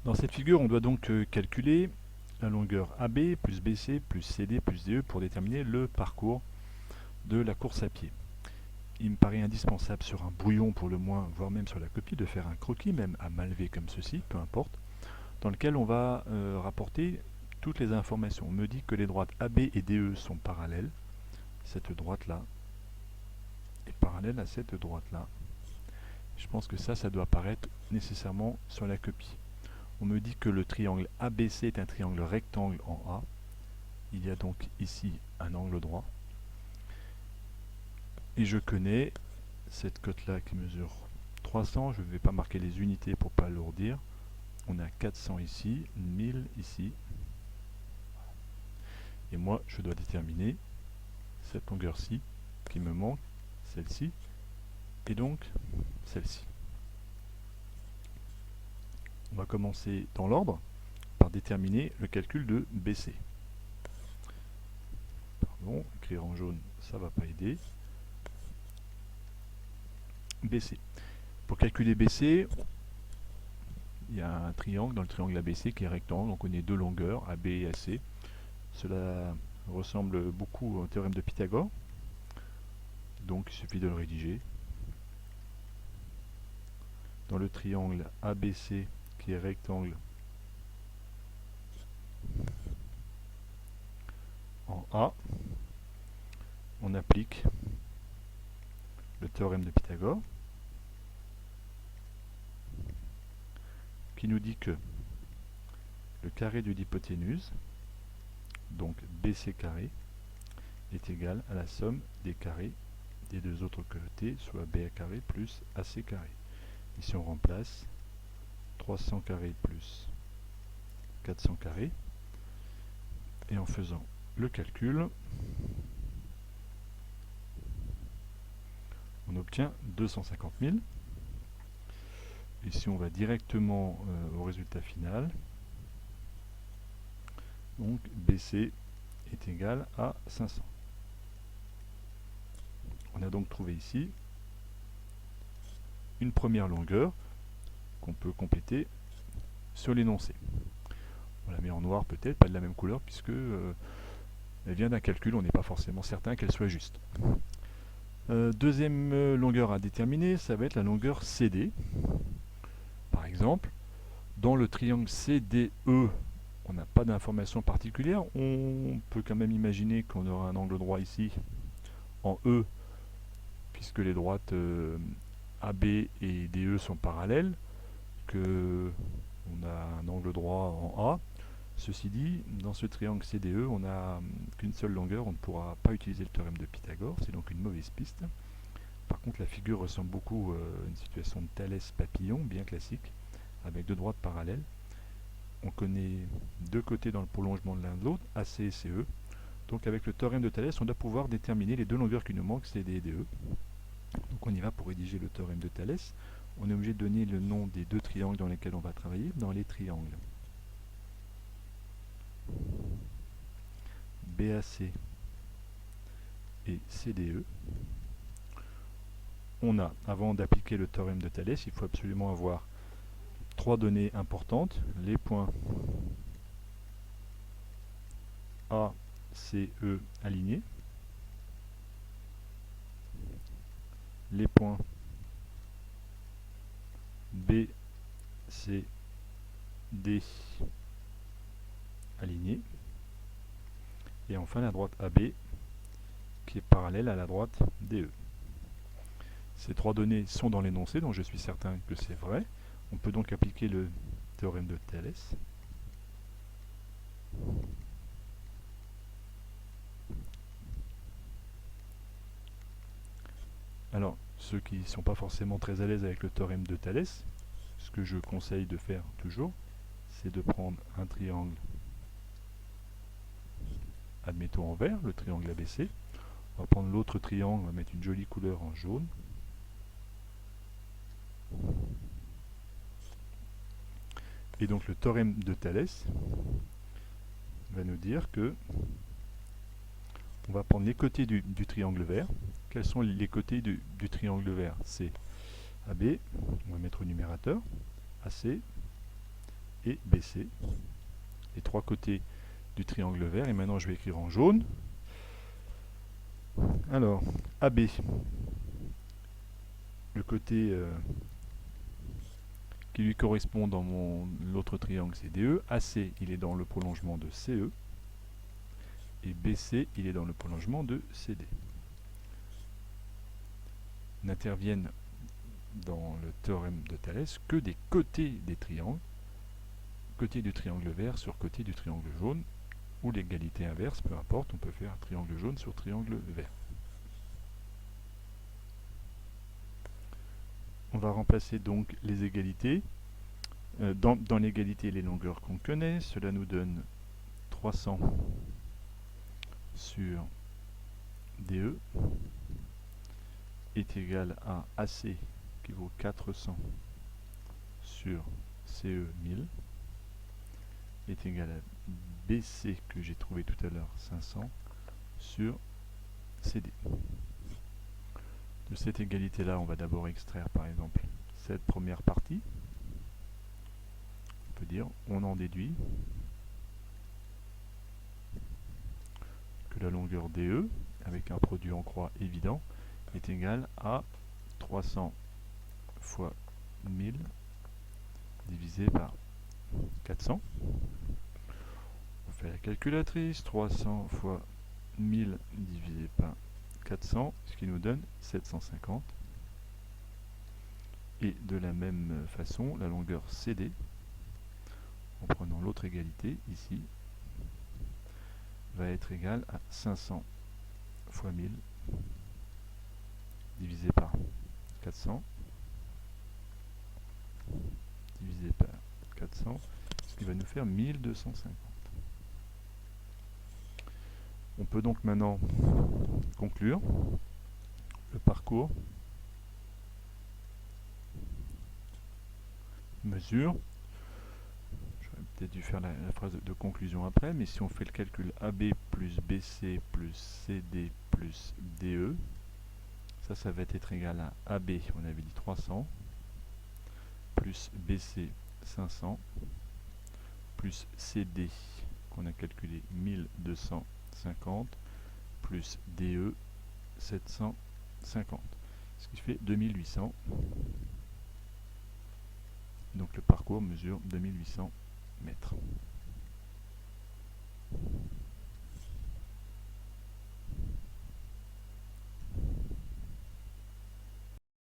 Dans cette figure, on doit donc calculer la longueur AB plus BC plus CD plus DE pour déterminer le parcours de la course à pied. Il me paraît indispensable sur un brouillon pour le moins, voire même sur la copie, de faire un croquis, même à main levée comme ceci, peu importe, dans lequel on va rapporter toutes les informations. On me dit que les droites AB et DE sont parallèles. Cette droite-là est parallèle à cette droite-là. Je pense que ça doit apparaître nécessairement sur la copie. On me dit que le triangle ABC est un triangle rectangle en A. Il y a donc ici un angle droit. Et je connais cette cote-là qui mesure 300. Je ne vais pas marquer les unités pour ne pas alourdir. On a 400 ici, 1000 ici. Et moi, je dois déterminer cette longueur-ci qui me manque, celle-ci, et donc celle-ci. On va commencer dans l'ordre par déterminer le calcul de BC. Pardon, écrire en jaune, ça ne va pas aider. BC. Pour calculer BC, il y a un triangle dans le triangle ABC qui est rectangle. On connaît deux longueurs, AB et AC. Cela ressemble beaucoup au théorème de Pythagore. Donc il suffit de le rédiger. Dans le triangle ABC qui est rectangle en A, on applique le théorème de Pythagore qui nous dit que le carré de l'hypoténuse, donc BC carré, est égal à la somme des carrés des deux autres côtés, soit BA carré plus AC carré. Ici on remplace 300 carré plus 400 carré, et en faisant le calcul, on obtient 250 000. Ici on va directement au résultat final. Donc BC est égal à 500. On a donc trouvé ici une première longueur qu'on peut compléter sur l'énoncé. On la met en noir peut-être, pas de la même couleur, puisque elle vient d'un calcul, on n'est pas forcément certain qu'elle soit juste. Deuxième longueur à déterminer, ça va être la longueur CD. Par exemple, dans le triangle CDE, on n'a pas d'information particulière. On peut quand même imaginer qu'on aura un angle droit ici en E, puisque les droites AB et DE sont parallèles, que on a un angle droit en A. Ceci dit, dans ce triangle CDE, on n'a qu'une seule longueur, on ne pourra pas utiliser le théorème de Pythagore, c'est donc une mauvaise piste. Par contre, la figure ressemble beaucoup à une situation de Thalès-Papillon, bien classique, avec deux droites parallèles. On connaît deux côtés dans le prolongement de l'un de l'autre, AC et CE. Donc avec le théorème de Thalès, on doit pouvoir déterminer les deux longueurs qui nous manquent, CD et DE. Donc on y va pour rédiger le théorème de Thalès. On est obligé de donner le nom des deux triangles dans lesquels on va travailler, dans les triangles BAC et CDE. On a, avant d'appliquer le théorème de Thalès, il faut absolument avoir trois données importantes, les points A, C, E alignés, les points B, C, D alignés, et enfin la droite AB qui est parallèle à la droite DE. Ces trois données sont dans l'énoncé, donc je suis certain que c'est vrai. On peut donc appliquer le théorème de Thalès. Alors, ceux qui ne sont pas forcément très à l'aise avec le théorème de Thalès, ce que je conseille de faire toujours, c'est de prendre un triangle, admettons en vert, le triangle ABC. On va prendre l'autre triangle, on va mettre une jolie couleur en jaune. Et donc le théorème de Thalès va nous dire que on va prendre les côtés du triangle vert. Quels sont les côtés du triangle vert? C'est AB, on va mettre au numérateur, AC, et BC, les trois côtés du triangle vert. Et maintenant je vais écrire en jaune. Alors, AB, le côté qui lui correspond dans l'autre triangle, c'est DE. AC, il est dans le prolongement de CE. Et BC, il est dans le prolongement de CD. N'interviennent dans le théorème de Thalès que des côtés des triangles, côté du triangle vert sur côté du triangle jaune, ou l'égalité inverse, peu importe, on peut faire triangle jaune sur triangle vert. On va remplacer donc les égalités. Dans l'égalité, les longueurs qu'on connaît, cela nous donne 300 sur DE est égal à AC qui vaut 400 sur CE 1000 est égal à BC que j'ai trouvé tout à l'heure 500 sur CD. De cette égalité là, on va d'abord extraire par exemple cette première partie. On peut dire, on en déduit que la longueur DE avec un produit en croix évident est égal à 300 fois 1000 divisé par 400. On fait la calculatrice, 300 fois 1000 divisé par 400, ce qui nous donne 750. Et de la même façon, la longueur CD, en prenant l'autre égalité ici, va être égale à 500 fois 1000 divisé par 400 divisé par 400, ce qui va nous faire 1250. On peut donc maintenant conclure le parcours mesure. J'aurais peut-être dû faire la phrase de conclusion après, mais si on fait le calcul AB plus BC plus CD plus DE, ça va être égal à AB, on avait dit 300, plus BC 500, plus CD qu'on a calculé 1250, plus DE 750, ce qui fait 2800. Donc le parcours mesure 2800 mètres.